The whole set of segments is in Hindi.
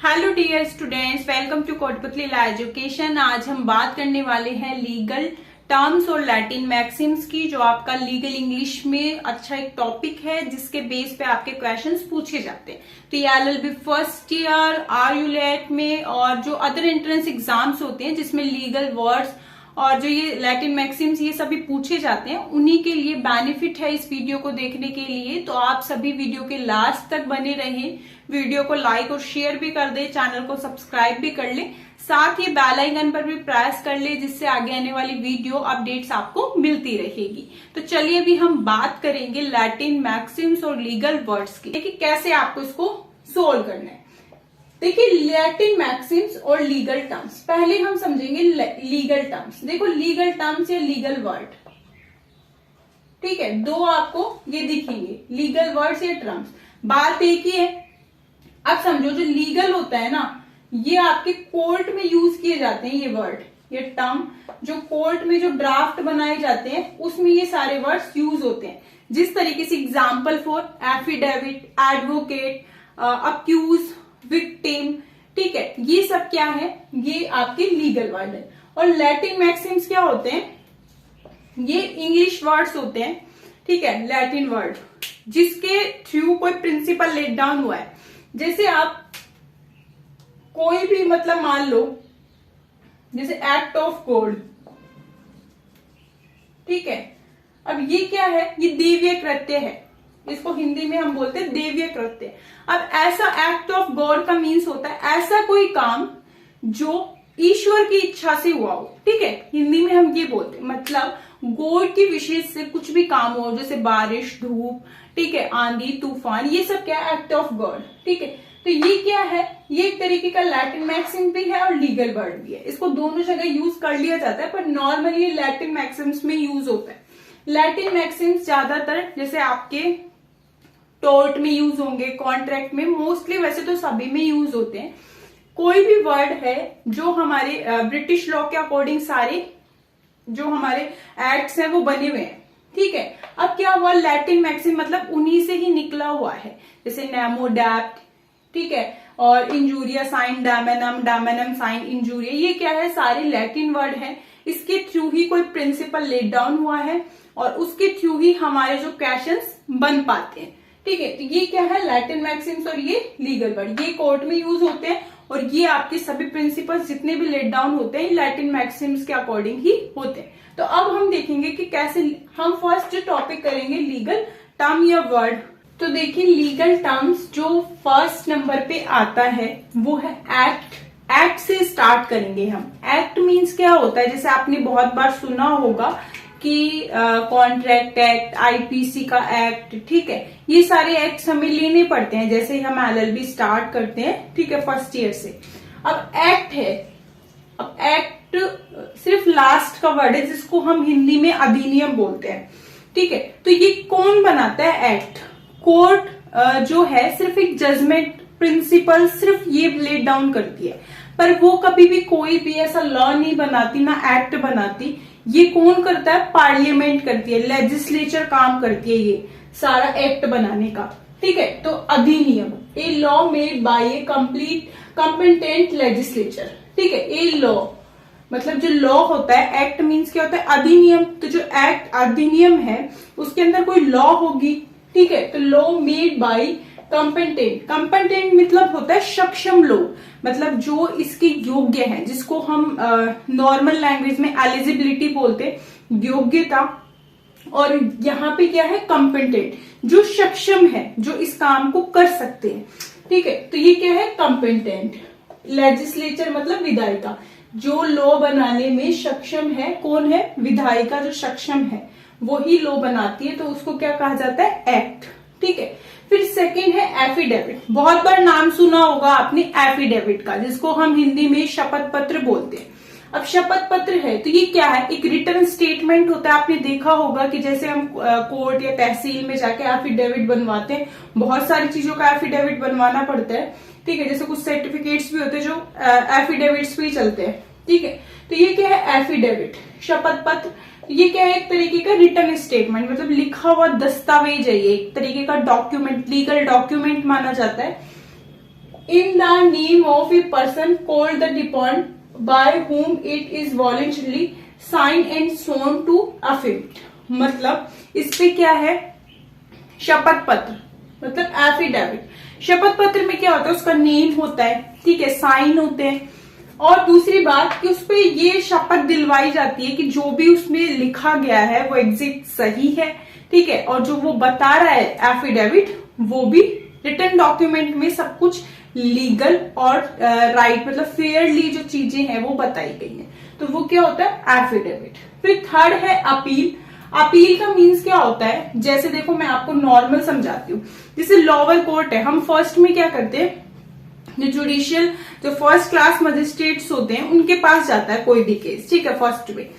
Hello dear students, welcome to Kotputli law education. आज हम बात करने वाले हैं लीगल टर्म्स और लैटिन मैक्सिम्स की, जो आपका लीगल इंग्लिश में अच्छा एक टॉपिक है जिसके बेस पे आपके क्वेश्चंस पूछे जाते हैं। तो ये एलएलबी फर्स्ट ईयर, आरयूलेट में और जो अदर एंट्रेंस एग्जाम्स होते हैं जिसमें लीगल वर्ड्स और जो ये लैटिन मैक्सिम्स ये सभी पूछे जाते हैं, उन्हीं के लिए बेनिफिट है इस वीडियो को देखने के लिए। तो आप सभी वीडियो के लास्ट तक बने रहें, वीडियो को लाइक और शेयर भी कर दे, चैनल को सब्सक्राइब भी कर ले, साथ ही बेल आइकन पर भी प्रेस कर ले जिससे आगे आने वाली वीडियो अपडेट्स आपको मिलती रहेगी। तो चलिए अभी हम बात करेंगे लैटिन मैक्सिम्स और लीगल वर्ड्स की कि कैसे आपको इसको सोल्व करना है। देखिए लैटिन मैक्सिम्स और लीगल टर्म्स, पहले हम समझेंगे लीगल टर्म्स। देखो लीगल टर्म्स या लीगल वर्ड, ठीक है, दो आपको ये दिखेंगे, लीगल वर्ड्स या टर्म्स, बात एक ही है। अब समझो जो लीगल होता है ना, ये आपके कोर्ट में यूज किए जाते हैं, ये वर्ड, ये टर्म जो कोर्ट में जो ड्राफ्ट बनाए जाते हैं उसमें ये सारे वर्ड्स यूज होते हैं। जिस तरीके से example for affidavit, advocate, accused, victim, ठीक है, ये सब क्या है, ये आपके लीगल वर्ड है। और लैटिन मैक्सिम्स क्या होते हैं, ये इंग्लिश वर्ड्स होते हैं, ठीक है, लैटिन वर्ड जिसके थ्रू कोई प्रिंसिपल लेट डाउन हुआ है। जैसे आप कोई भी मतलब मान लो, जैसे एक्ट ऑफ गॉड, ठीक है, अब ये क्या है, ये देवीय कृत्य है, इसको हिंदी में हम बोलते हैं देवीय कृत्य। अब ऐसा एक्ट ऑफ गॉड का मीन्स होता है ऐसा कोई काम जो ईश्वर की इच्छा से हुआ हो, ठीक है, हिंदी में हम ये बोलते हैं, मतलब गॉड की विशेष से कुछ भी काम हो, जैसे बारिश, धूप, ठीक है, आंधी, तूफान, ये सब क्या है, एक्ट ऑफ गॉड, ठीक है। तो ये क्या है, ये एक तरीके का लैटिन मैक्सिम भी है और लीगल वर्ड भी है। इसको दोनों जगह यूज कर लिया जाता है, पर नॉर्मली ये लैटिन मैक्सिम्स में यूज होता है। लैटिन मैक्सिम्स ज्यादातर जैसे आपके टोर्ट में यूज होंगे, कॉन्ट्रैक्ट में, मोस्टली वैसे तो सभी में यूज होते हैं। कोई भी वर्ड है जो हमारे ब्रिटिश लॉ के अकॉर्डिंग सारे जो हमारे एक्ट्स हैं वो बने हुए हैं, ठीक है। अब क्या हुआ, लैटिन मैक्सिम मतलब उन्हीं से ही निकला हुआ है, जैसे नेमो डैप्ट, ठीक है, और इंजूरिया साइन डैमेनम, डैमेनम साइन इंजूरिया, ये क्या है, सारे लैटिन वर्ड है। इसके थ्रू ही कोई प्रिंसिपल लेट डाउन हुआ है और उसके थ्रू ही हमारे जो क्वेश्चंस बन पाते हैं, ठीक है। तो ये क्या है, लैटिन मैक्सिम्स और ये लीगल वर्ड, ये कोर्ट में यूज होते हैं और ये आपके सभी प्रिंसिपल्स जितने भी लेट डाउन होते हैं लैटिन मैक्सिम्स के अकॉर्डिंग ही होते हैं। तो अब हम देखेंगे कि कैसे हम फर्स्ट टॉपिक करेंगे लीगल टर्म या वर्ड। तो देखिए लीगल टर्म्स जो फर्स्ट नंबर पे आता है वो है एक्ट। एक्ट से स्टार्ट करेंगे हम। एक्ट मीन्स क्या होता है, जैसे आपने बहुत बार सुना होगा कि कॉन्ट्रैक्ट एक्ट, आईपीसी का एक्ट, ठीक है, ये सारे एक्ट हमें लेने पड़ते हैं जैसे ही हम एलएलबी स्टार्ट करते हैं, ठीक है, फर्स्ट ईयर से। अब एक्ट है, अब एक्ट सिर्फ लास्ट का वर्ड है जिसको हम हिंदी में अधिनियम बोलते हैं, ठीक है। तो ये कौन बनाता है, एक्ट। कोर्ट जो है सिर्फ एक जजमेंट प्रिंसिपल सिर्फ ये लेट डाउन करती है, पर वो कभी भी कोई भी ऐसा लॉ नहीं बनाती, ना एक्ट बनाती। ये कौन करता है, पार्लियामेंट करती है, लेजिस्लेचर काम करती है ये सारा एक्ट बनाने का, ठीक है। तो अधिनियम, a law made by a competent legislature, ठीक है। ए लॉ मतलब जो लॉ होता है, एक्ट मीन्स क्या होता है, अधिनियम। तो जो एक्ट अधिनियम है उसके अंदर कोई लॉ होगी, ठीक है, तो law made bye competent. Competent मतलब होता है सक्षम लोग, मतलब जो इसके योग्य है, जिसको हम नॉर्मल लैंग्वेज में एलिजिबिलिटी बोलते हैं, योग्यता। और यहाँ पे क्या है, कॉम्पिटेंट, जो सक्षम है, जो इस काम को कर सकते हैं, ठीक है। तो ये क्या है, कॉम्पिटेंट। लेजिस्लेचर मतलब विधायिका, जो लॉ बनाने में सक्षम है, कौन है, विधायिका जो सक्षम है वही लॉ बनाती है, तो उसको क्या कहा जाता है, एक्ट, ठीक है। फिर सेकंड है एफिडेविट। बहुत बार नाम सुना होगा आपने एफिडेविट का, जिसको हम हिंदी में शपथ पत्र बोलते हैं। अब शपथ पत्र है तो ये क्या है, एक रिटर्न स्टेटमेंट होता है। आपने देखा होगा कि जैसे हम कोर्ट या तहसील में जाके एफिडेविट बनवाते हैं, बहुत सारी चीजों का एफिडेविट बनवाना पड़ता है, ठीक है, जैसे कुछ सर्टिफिकेट्स भी होते हैं जो एफिडेविट्स पे चलते हैं, ठीक है। तो ये क्या है, एफिडेविट, शपथ पत्र। ये क्या है, एक तरीके का रिटर्न स्टेटमेंट, मतलब लिखा हुआ दस्तावेज है, ये एक तरीके का डॉक्यूमेंट, लीगल डॉक्यूमेंट माना जाता है। in the name of a person called the deponent by whom it is voluntarily signed and sworn to affirm। मतलब इस पे क्या है, शपथ पत्र, मतलब एफिडेविट। शपथ पत्र में क्या होता है, उसका नेम होता है, ठीक है, साइन होते हैं, और दूसरी बात कि उस पे ये शपथ दिलवाई जाती है कि जो भी उसमें लिखा गया है वो एग्जैक्ट सही है, ठीक है, और जो वो बता रहा है एफिडेविट वो भी रिटन डॉक्यूमेंट में सब कुछ लीगल और राइट मतलब फेयरली जो चीजें हैं वो बताई गई हैं, तो वो क्या होता है एफिडेविट। फिर थर्ड है अपील। अपील का मीन्स क्या होता है, जैसे देखो मैं आपको नॉर्मल समझाती हूँ, जैसे लोअर कोर्ट है, हम फर्स्ट में क्या करते हैं, जो जुडिशियल जो फर्स्ट क्लास मजिस्ट्रेट्स होते हैं उनके पास जाता है कोई भी केस, ठीक है, फर्स्ट में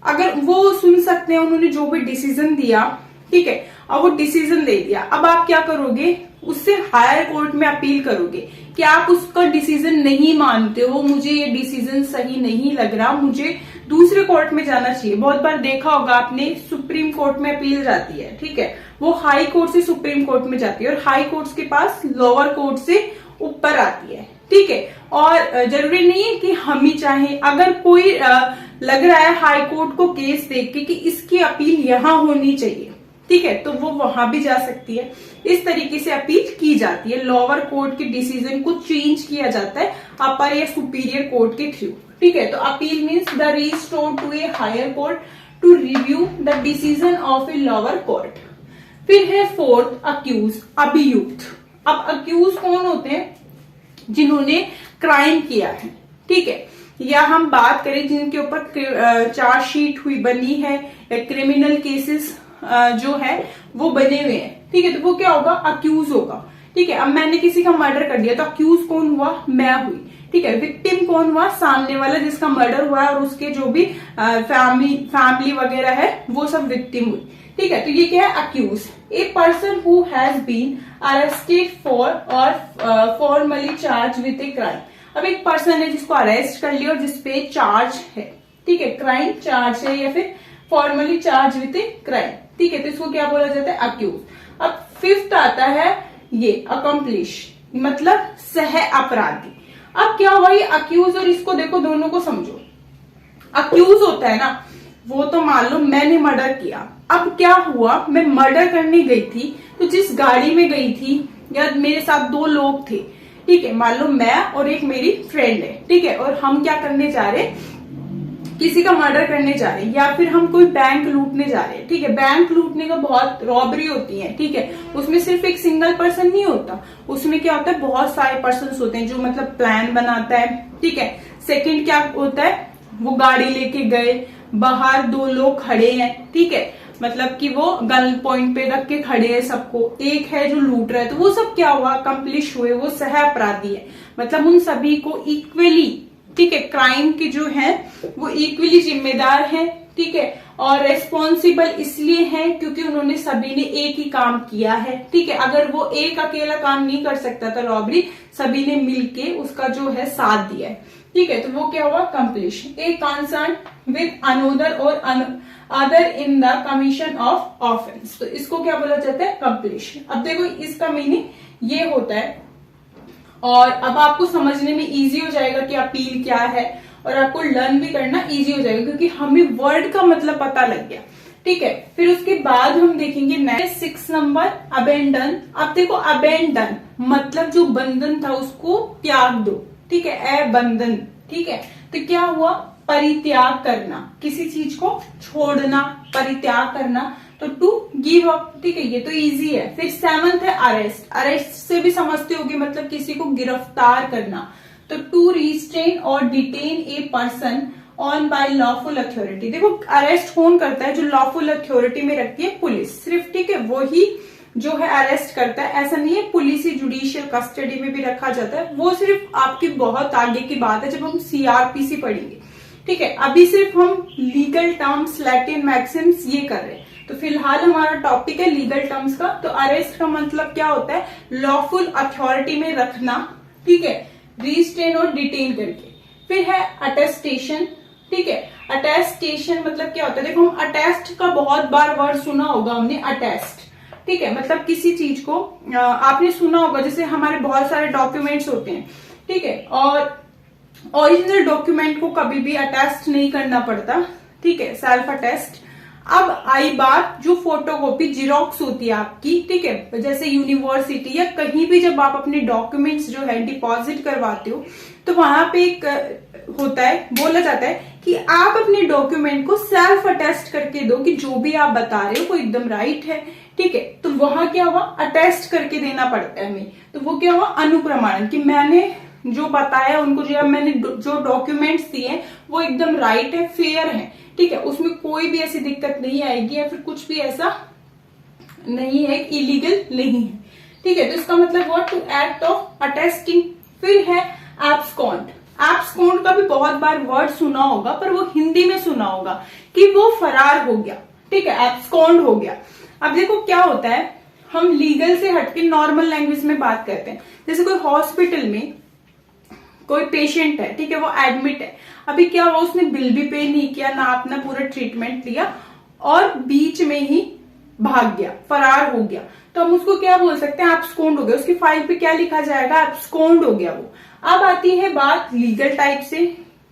अगर वो सुन सकते हैं, उन्होंने जो भी डिसीजन दिया, ठीक है, अब वो डिसीजन दे दिया, अब आप क्या करोगे, उससे हायर कोर्ट में अपील करोगे कि आप उसका डिसीजन नहीं मानते हो, मुझे ये डिसीजन सही नहीं लग रहा, मुझे दूसरे कोर्ट में जाना चाहिए। बहुत बार देखा होगा आपने, सुप्रीम कोर्ट में अपील जाती है, ठीक है, वो हाई कोर्ट से सुप्रीम कोर्ट में जाती है और हाई कोर्ट के पास लोअर कोर्ट से ऊपर आती है, ठीक है, और जरूरी नहीं है कि हम ही चाहें, अगर कोई लग रहा है हाई कोर्ट को केस देख के कि इसकी अपील यहां होनी चाहिए, ठीक है, तो वो वहां भी जा सकती है। इस तरीके से अपील की जाती है, लोअर कोर्ट के डिसीजन को चेंज किया जाता है अपर या सुपीरियर कोर्ट के थ्रू, ठीक है। तो appeal means the restore to a higher court to review the decision of a lower court. फिर है फोर्थ अक्यूज, अभियुक्त। अब अक्यूज कौन होते हैं, जिन्होंने क्राइम किया है, ठीक है, या हम बात करें जिनके ऊपर चार्जशीट हुई बनी है या क्रिमिनल केसेस जो है वो बने हुए हैं, ठीक है, तो वो क्या होगा, अक्यूज होगा, ठीक है। अब मैंने किसी का मर्डर कर दिया तो अक्यूज कौन हुआ, मैं हुई, ठीक है। विक्टिम कौन हुआ, सामने वाला जिसका मर्डर हुआ है और उसके जो भी फैमिली वगैरह है वो सब विक्टिम हुई, ठीक है। तो ये क्या है, accused. A person who has been arrested for or formally charged with a crime. अब एक पर्सन है जिसको अरेस्ट कर लिया और जिसपे चार्ज है, ठीक है, क्राइम चार्ज है या फिर formally charged with a crime, ठीक है, तो इसको क्या बोला जाता है, अक्यूज। अब फिफ्थ आता है ये अकम्प्लिश, मतलब सह अपराधी। अब क्या हुआ, ये अक्यूज और इसको देखो, दोनों को समझो। अक्यूज होता है ना, वो तो मान लो मैंने मर्डर किया, अब क्या हुआ, मैं मर्डर करने गई थी, तो जिस गाड़ी में गई थी या मेरे साथ दो लोग थे, ठीक है, मान लो मैं और एक मेरी फ्रेंड है, ठीक है, और हम क्या करने जा रहे, किसी का मर्डर करने जा रहे हैं या फिर हम कोई बैंक लूटने जा रहे हैं, ठीक है। बैंक लूटने का बहुत रॉबरी होती है, ठीक है, उसमें सिर्फ एक सिंगल पर्सन नहीं होता, उसमें क्या होता है, बहुत सारे पर्सन होते हैं जो मतलब प्लान बनाता है, ठीक है। सेकंड क्या होता है, वो गाड़ी लेके गए, बाहर दो लोग खड़े हैं, ठीक है, मतलब कि वो गन पॉइंट पे रख के खड़े हैं सबको, एक है जो लूट रहा है, तो वो सब क्या हुआ, अकम्प्लिश हुए, वो सह अपराधी है, मतलब उन सभी को इक्वली, ठीक है, क्राइम के जो है वो इक्वली जिम्मेदार हैं, ठीक है, और रेस्पॉन्सिबल इसलिए हैं क्योंकि उन्होंने सभी ने एक ही काम किया है, ठीक है। अगर वो एक अकेला काम नहीं कर सकता था रॉबरी, सभी ने मिलके उसका जो है साथ दिया है, ठीक है, तो वो क्या हुआ, completion. A concern with another or other in the commission of offence, तो इसको क्या बोला जाता है, कंप्लीशन। अब देखो इसका मीनिंग ये होता है, और अब आपको समझने में इजी हो जाएगा कि अपील क्या है, और आपको लर्न भी करना इजी हो जाएगा क्योंकि हमें वर्ड का मतलब पता लग गया, ठीक है। फिर उसके बाद हम देखेंगे नेक्स्ट 6 नंबर, अबेंडन। अब देखो अबेंडन मतलब जो बंधन था उसको त्याग दो, ठीक है, अबंधन, ठीक है, तो क्या हुआ, परित्याग करना, किसी चीज को छोड़ना, परित्याग करना, तो टू गिव अप, ठीक है, ये तो इजी है। फिर 7th है अरेस्ट। अरेस्ट से भी समझते होगे, मतलब किसी को गिरफ्तार करना, तो टू रिस्ट्रेन और detain a person on by lawful authority. देखो अरेस्ट कौन करता है, जो लॉफुल अथॉरिटी में रखती है पुलिस सिर्फ, ठीक है, वो ही जो है अरेस्ट करता है। ऐसा नहीं है, पुलिस ही जुडिशियल कस्टडी में भी रखा जाता है, वो सिर्फ आपकी बहुत आगे की बात है जब हम सीआरपीसी पढ़ेंगे, ठीक है। अभी सिर्फ हम लीगल टर्म्स, लैटिन मैक्सिम्स ये कर रहे हैं, तो फिलहाल हमारा टॉपिक है लीगल टर्म्स का। तो अरेस्ट का मतलब क्या होता है, लॉफुल अथॉरिटी में रखना, ठीक है, रिस्ट्रेन और डिटेन करके। फिर है अटेस्टेशन, ठीक है, अटेस्टेशन मतलब क्या होता है, देखो हम अटेस्ट का बहुत बार वर्ड सुना होगा हमने, अटेस्ट, ठीक है, मतलब किसी चीज को आपने सुना होगा, जैसे हमारे बहुत सारे डॉक्यूमेंट्स होते हैं, ठीक है, और ओरिजिनल डॉक्यूमेंट को कभी भी अटेस्ट नहीं करना पड़ता, ठीक है, सेल्फ अटेस्ट। अब आई बात जो फोटोकॉपी जिरोक्स होती है आपकी, ठीक है, जैसे यूनिवर्सिटी या कहीं भी जब आप अपने डॉक्यूमेंट्स जो है डिपॉजिट करवाते हो, तो वहां पे एक होता है, बोला जाता है कि आप अपने डॉक्यूमेंट को सेल्फ अटेस्ट करके दो कि जो भी आप बता रहे हो वो एकदम राइट है, ठीक है। तो वहां क्या हुआ, अटेस्ट करके देना पड़ता है हमें, तो वो क्या हुआ, अनुप्रमाणन, कि मैंने जो बताया उनको, जो मैंने जो डॉक्यूमेंट्स दिए वो एकदम राइट है, फेयर है, ठीक है, उसमें कोई भी ऐसी दिक्कत नहीं आएगी या फिर कुछ भी ऐसा नहीं है, इलीगल नहीं है, ठीक है। तो इसका मतलब हुआ टू एक्ट ऑफ अटेस्टिंग। फिर है एब्सकॉन्ड। एब्सकॉन्ड का भी बहुत बार वर्ड सुना होगा, पर वो हिंदी में सुना होगा कि वो फरार हो गया, ठीक है, एब्सकॉन्ड हो गया। अब देखो क्या होता है, हम लीगल से हटके नॉर्मल लैंग्वेज में बात करते हैं। जैसे कोई हॉस्पिटल में कोई पेशेंट है, ठीक है, वो एडमिट है, अभी क्या हुआ, उसने बिल भी पे नहीं किया, ना अपना पूरा ट्रीटमेंट लिया और बीच में ही भाग गया, फरार हो गया, तो हम उसको क्या बोल सकते हैं, एब्सकॉन्ड हो गया। उसकी फाइल पे क्या लिखा जाएगा, एब्सकॉन्ड हो गया वो। अब आती है बात लीगल टाइप से,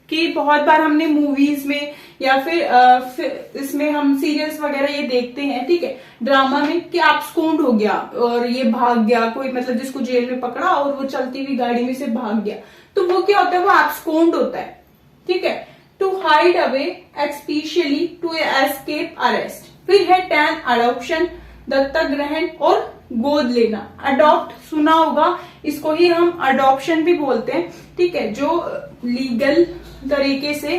कि बहुत बार हमने मूवीज में या फिर इसमें हम सीरियल्स वगैरह ये देखते हैं, ठीक है, ड्रामा में, कि एब्सकॉन्ड हो गया और ये भाग गया, कोई मतलब जिसको जेल में पकड़ा और वो चलती हुई गाड़ी में से भाग गया, तो वो क्या होता है, वो एब्सकॉन्ड होता है, ठीक है, to hide away especially to escape arrest. फिर है 10 अडॉप्शन, दत्तक ग्रहण और गोद लेना। अडॉप्ट सुना होगा, इसको ही हम अडॉप्शन भी बोलते हैं, ठीक है, जो लीगल तरीके से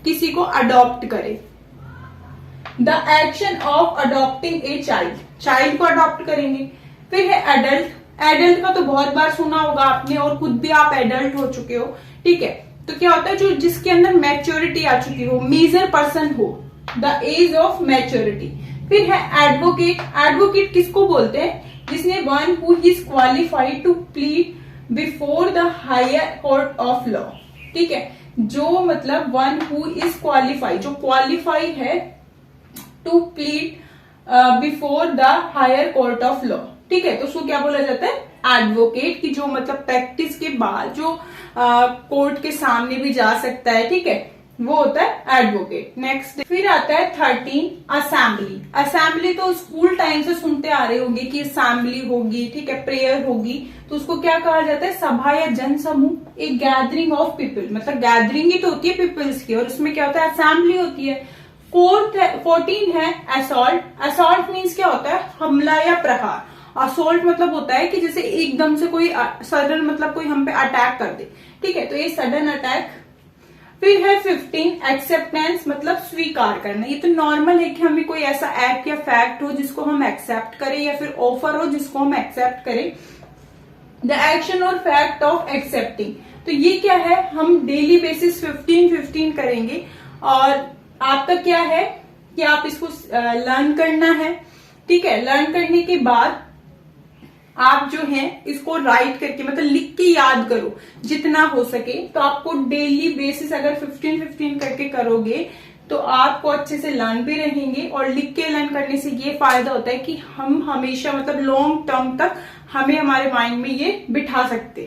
किसी को अडॉप्ट करे। The action of adopting a child, child को अडॉप्ट करेंगे। फिर है एडल्ट। एडल्ट का तो बहुत बार सुना होगा आपने, और खुद भी आप एडल्ट हो चुके हो, ठीक है। तो क्या होता है, जो जिसके अंदर मैच्योरिटी आ चुकी हो, मेजर पर्सन हो, द एज ऑफ मैच्योरिटी। फिर है एडवोकेट। एडवोकेट किसको बोलते हैं, जिसने one who is qualified to plead before the higher court of law, ठीक है, जो मतलब वन हु इज क्वालिफाइड, जो क्वालिफाई है to plead before the higher court of law, ठीक है। तो उसको क्या बोला जाता है, एडवोकेट, की जो मतलब प्रैक्टिस के बाद जो कोर्ट के सामने भी जा सकता है, ठीक है, वो होता है एडवोकेट। नेक्स्ट फिर आता है 13 असेंबली। असेंबली तो स्कूल टाइम से सुनते आ रहे होंगे कि असेंबली होगी, ठीक है, प्रेयर होगी, तो उसको क्या कहा जाता है, सभा या जन समूह, एक गैदरिंग ऑफ पीपल, मतलब गैदरिंग ही तो होती है पीपल्स की, और उसमें क्या होता है, असेंबली होती है। 14 है असॉल्ट। असॉल्ट मीन्स क्या होता है, हमला या प्रहार। असोल्ट मतलब होता है कि जैसे एकदम से कोई सडन, मतलब कोई हम पे अटैक कर दे, ठीक है, तो ये सडन अटैक। फिर है 15 एक्सेप्टेंस, मतलब स्वीकार करना। ये तो नॉर्मल है कि हमें कोई ऐसा एक्ट या फैक्ट हो जिसको हम एक्सेप्ट करें, या फिर ऑफर हो जिसको हम एक्सेप्ट करें। द एक्शन और फैक्ट ऑफ एक्सेप्टिंग, तो ये क्या है, हम डेली बेसिस 15 करेंगे, और आपका क्या है कि आप इसको लर्न करना है, ठीक है। लर्न करने के बाद आप जो है इसको राइट करके, मतलब लिख के याद करो जितना हो सके। तो आपको डेली बेसिस अगर 15 करके करोगे तो आपको अच्छे से लर्न भी रहेंगे, और लिख के लर्न करने से ये फायदा होता है कि हम हमेशा, मतलब लॉन्ग टर्म तक हमें हमारे माइंड में ये बिठा सकते हैं।